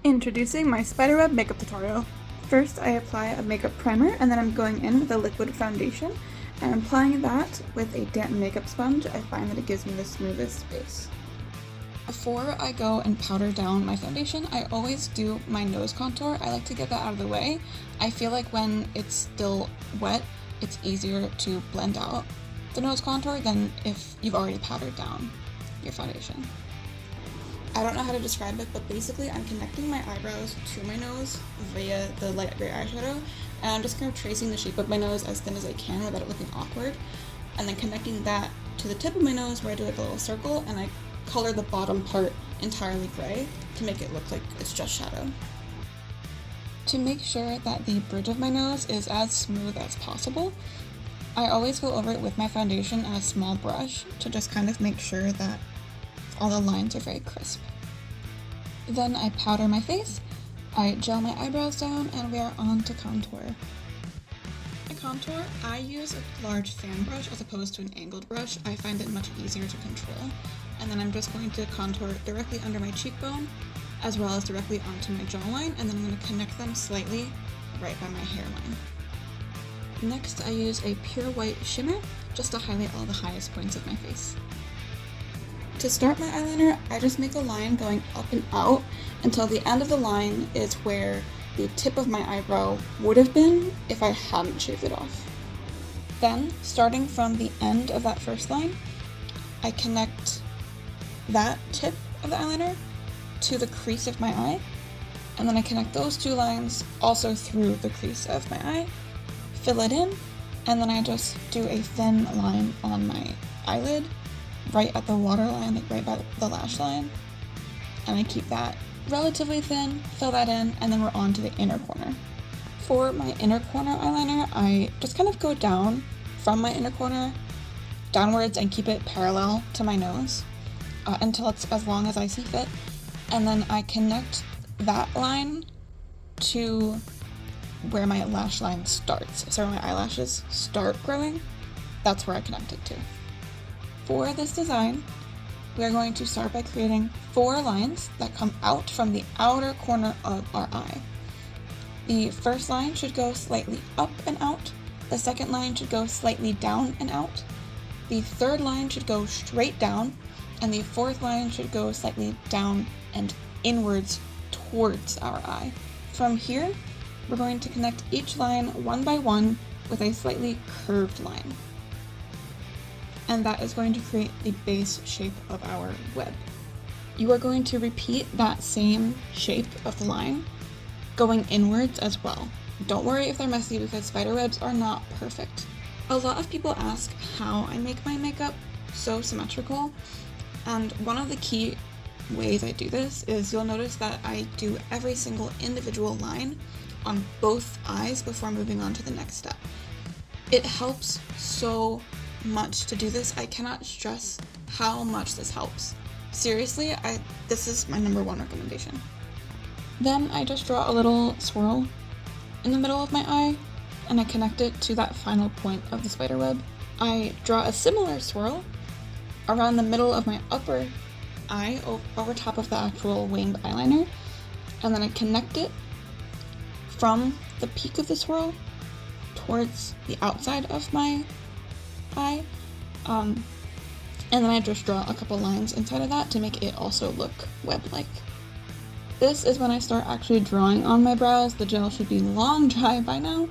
Introducing my spiderweb makeup tutorial. First, I apply a makeup primer, and then I'm going in with a liquid foundation, and I'm applying that with a damp makeup sponge. I find that it gives me the smoothest base. Before I go and powder down my foundation, I always do my nose contour. I like to get that out of the way. I feel like when it's still wet, it's easier to blend out the nose contour than if you've already powdered down your foundation. I don't know how to describe it, but basically I'm connecting my eyebrows to my nose via the light gray eyeshadow, and I'm just kind of tracing the shape of my nose as thin as I can without it looking awkward, and then connecting that to the tip of my nose where I do like a little circle, and I color the bottom part entirely gray to make it look like it's just shadow. To make sure that the bridge of my nose is as smooth as possible, I always go over it with my foundation and a small brush to just kind of make sure that all the lines are very crisp. Then I powder my face, I gel my eyebrows down, and we are on to contour. For contour, I use a large fan brush as opposed to an angled brush. I find it much easier to control. And then I'm just going to contour directly under my cheekbone, as well as directly onto my jawline, and then I'm going to connect them slightly right by my hairline. Next, I use a pure white shimmer just to highlight all the highest points of my face. To start my eyeliner, I just make a line going up and out until the end of the line is where the tip of my eyebrow would have been if I hadn't shaved it off. Then, starting from the end of that first line, I connect that tip of the eyeliner to the crease of my eye, and then I connect those two lines also through the crease of my eye, fill it in, and then I just do a thin line on my eyelid right at the waterline, like right by the lash line, and I keep that relatively thin, fill that in, and then we're on to the inner corner. For my inner corner eyeliner, I just kind of go down from my inner corner downwards and keep it parallel to my nose until it's as long as I see fit, and then I connect that line to where my lash line starts. So where my eyelashes start growing, that's where I connect it to. For this design, we are going to start by creating 4 lines that come out from the outer corner of our eye. The first line should go slightly up and out, the second line should go slightly down and out, the third line should go straight down, and the fourth line should go slightly down and inwards towards our eye. From here, we're going to connect each line one by one with a slightly curved line. And that is going to create the base shape of our web. You are going to repeat that same shape of the line going inwards as well. Don't worry if they're messy because spiderwebs are not perfect. A lot of people ask how I make my makeup so symmetrical, and one of the key ways I do this is you'll notice that I do every single individual line on both eyes before moving on to the next step. It helps so much to do this. I cannot stress how much this helps. Seriously, this is my number 1 recommendation. Then I just draw a little swirl in the middle of my eye, and I connect it to that final point of the spiderweb. I draw a similar swirl around the middle of my upper eye over top of the actual winged eyeliner, and then I connect it from the peak of the swirl towards the outside of my eye, and then I just draw a couple lines inside of that to make it also look web-like. This is when I start actually drawing on my brows. The gel should be long dry by now.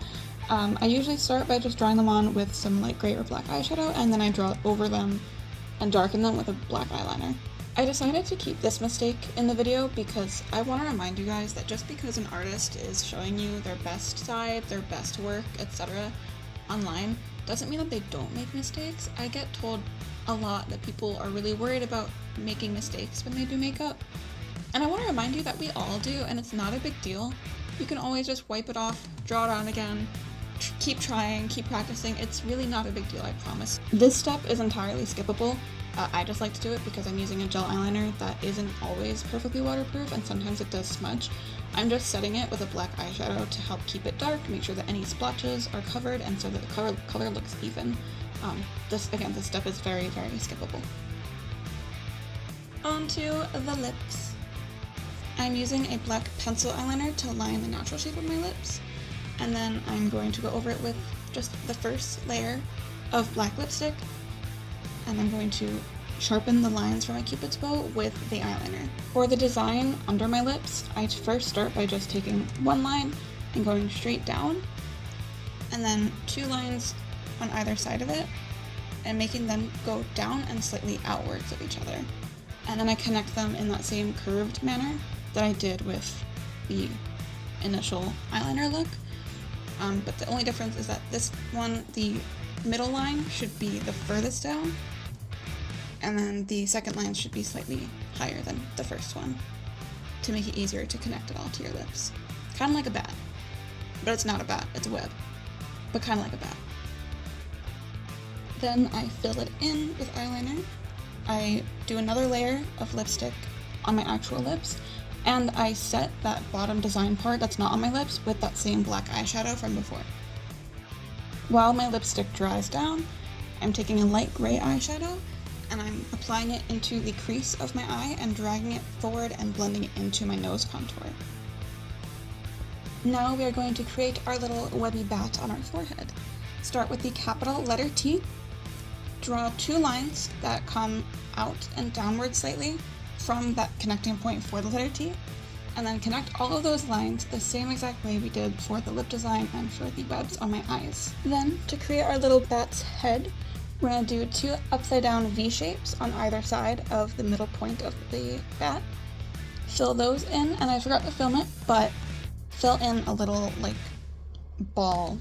I usually start by just drawing them on with some light gray or black eyeshadow, and then I draw over them and darken them with a black eyeliner. I decided to keep this mistake in the video because I want to remind you guys that just because an artist is showing you their best side, their best work, etc. online, doesn't mean that they don't make mistakes. I get told a lot that people are really worried about making mistakes when they do makeup. And I want to remind you that we all do, and it's not a big deal. You can always just wipe it off, draw it on again, keep trying, keep practicing. It's really not a big deal, I promise. This step is entirely skippable. I just like to do it because I'm using a gel eyeliner that isn't always perfectly waterproof, and sometimes it does smudge. I'm just setting it with a black eyeshadow to help keep it dark, make sure that any splotches are covered, and so that the color looks even. This step is very, very skippable. Onto the lips. I'm using a black pencil eyeliner to line the natural shape of my lips, and then I'm going to go over it with just the first layer of black lipstick, and I'm going to sharpen the lines for my cupid's bow with the eyeliner. For the design under my lips, I first start by just taking one line and going straight down, and then 2 lines on either side of it, and making them go down and slightly outwards of each other. And then I connect them in that same curved manner that I did with the initial eyeliner look. But the only difference is that this one, the middle line should be the furthest down, and then the second line should be slightly higher than the first one to make it easier to connect it all to your lips. Kind of like a bat, but it's not a bat, it's a web, but kind of like a bat. Then I fill it in with eyeliner. I do another layer of lipstick on my actual lips, and I set that bottom design part that's not on my lips with that same black eyeshadow from before. While my lipstick dries down, I'm taking a light gray eyeshadow and I'm applying it into the crease of my eye and dragging it forward and blending it into my nose contour. Now we are going to create our little webby bat on our forehead. Start with the capital letter T. Draw 2 lines that come out and downward slightly from that connecting point for the letter T, and then connect all of those lines the same exact way we did for the lip design and for the webs on my eyes. Then, to create our little bat's head, we're going to do 2 upside down V shapes on either side of the middle point of the bat. Fill those in, and I forgot to film it, but fill in a little like ball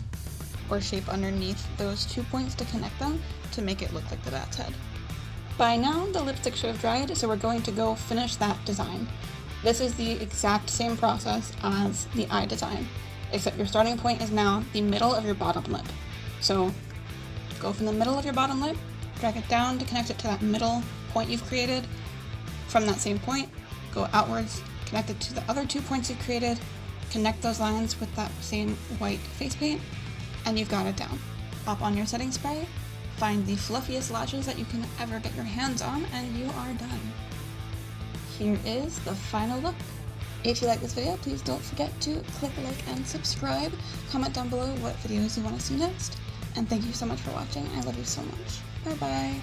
or shape underneath those 2 points to connect them to make it look like the bat's head. By now, the lipstick should have dried, so we're going to go finish that design. This is the exact same process as the eye design, except your starting point is now the middle of your bottom lip. So go from the middle of your bottom lip, drag it down to connect it to that middle point you've created. From that same point, go outwards, connect it to the other 2 points you've created, connect those lines with that same white face paint, and you've got it down. Pop on your setting spray, find the fluffiest lashes that you can ever get your hands on, and you are done. Here is the final look. If you like this video, please don't forget to click like and subscribe. Comment down below what videos you want to see next. And thank you so much for watching. I love you so much. Bye bye.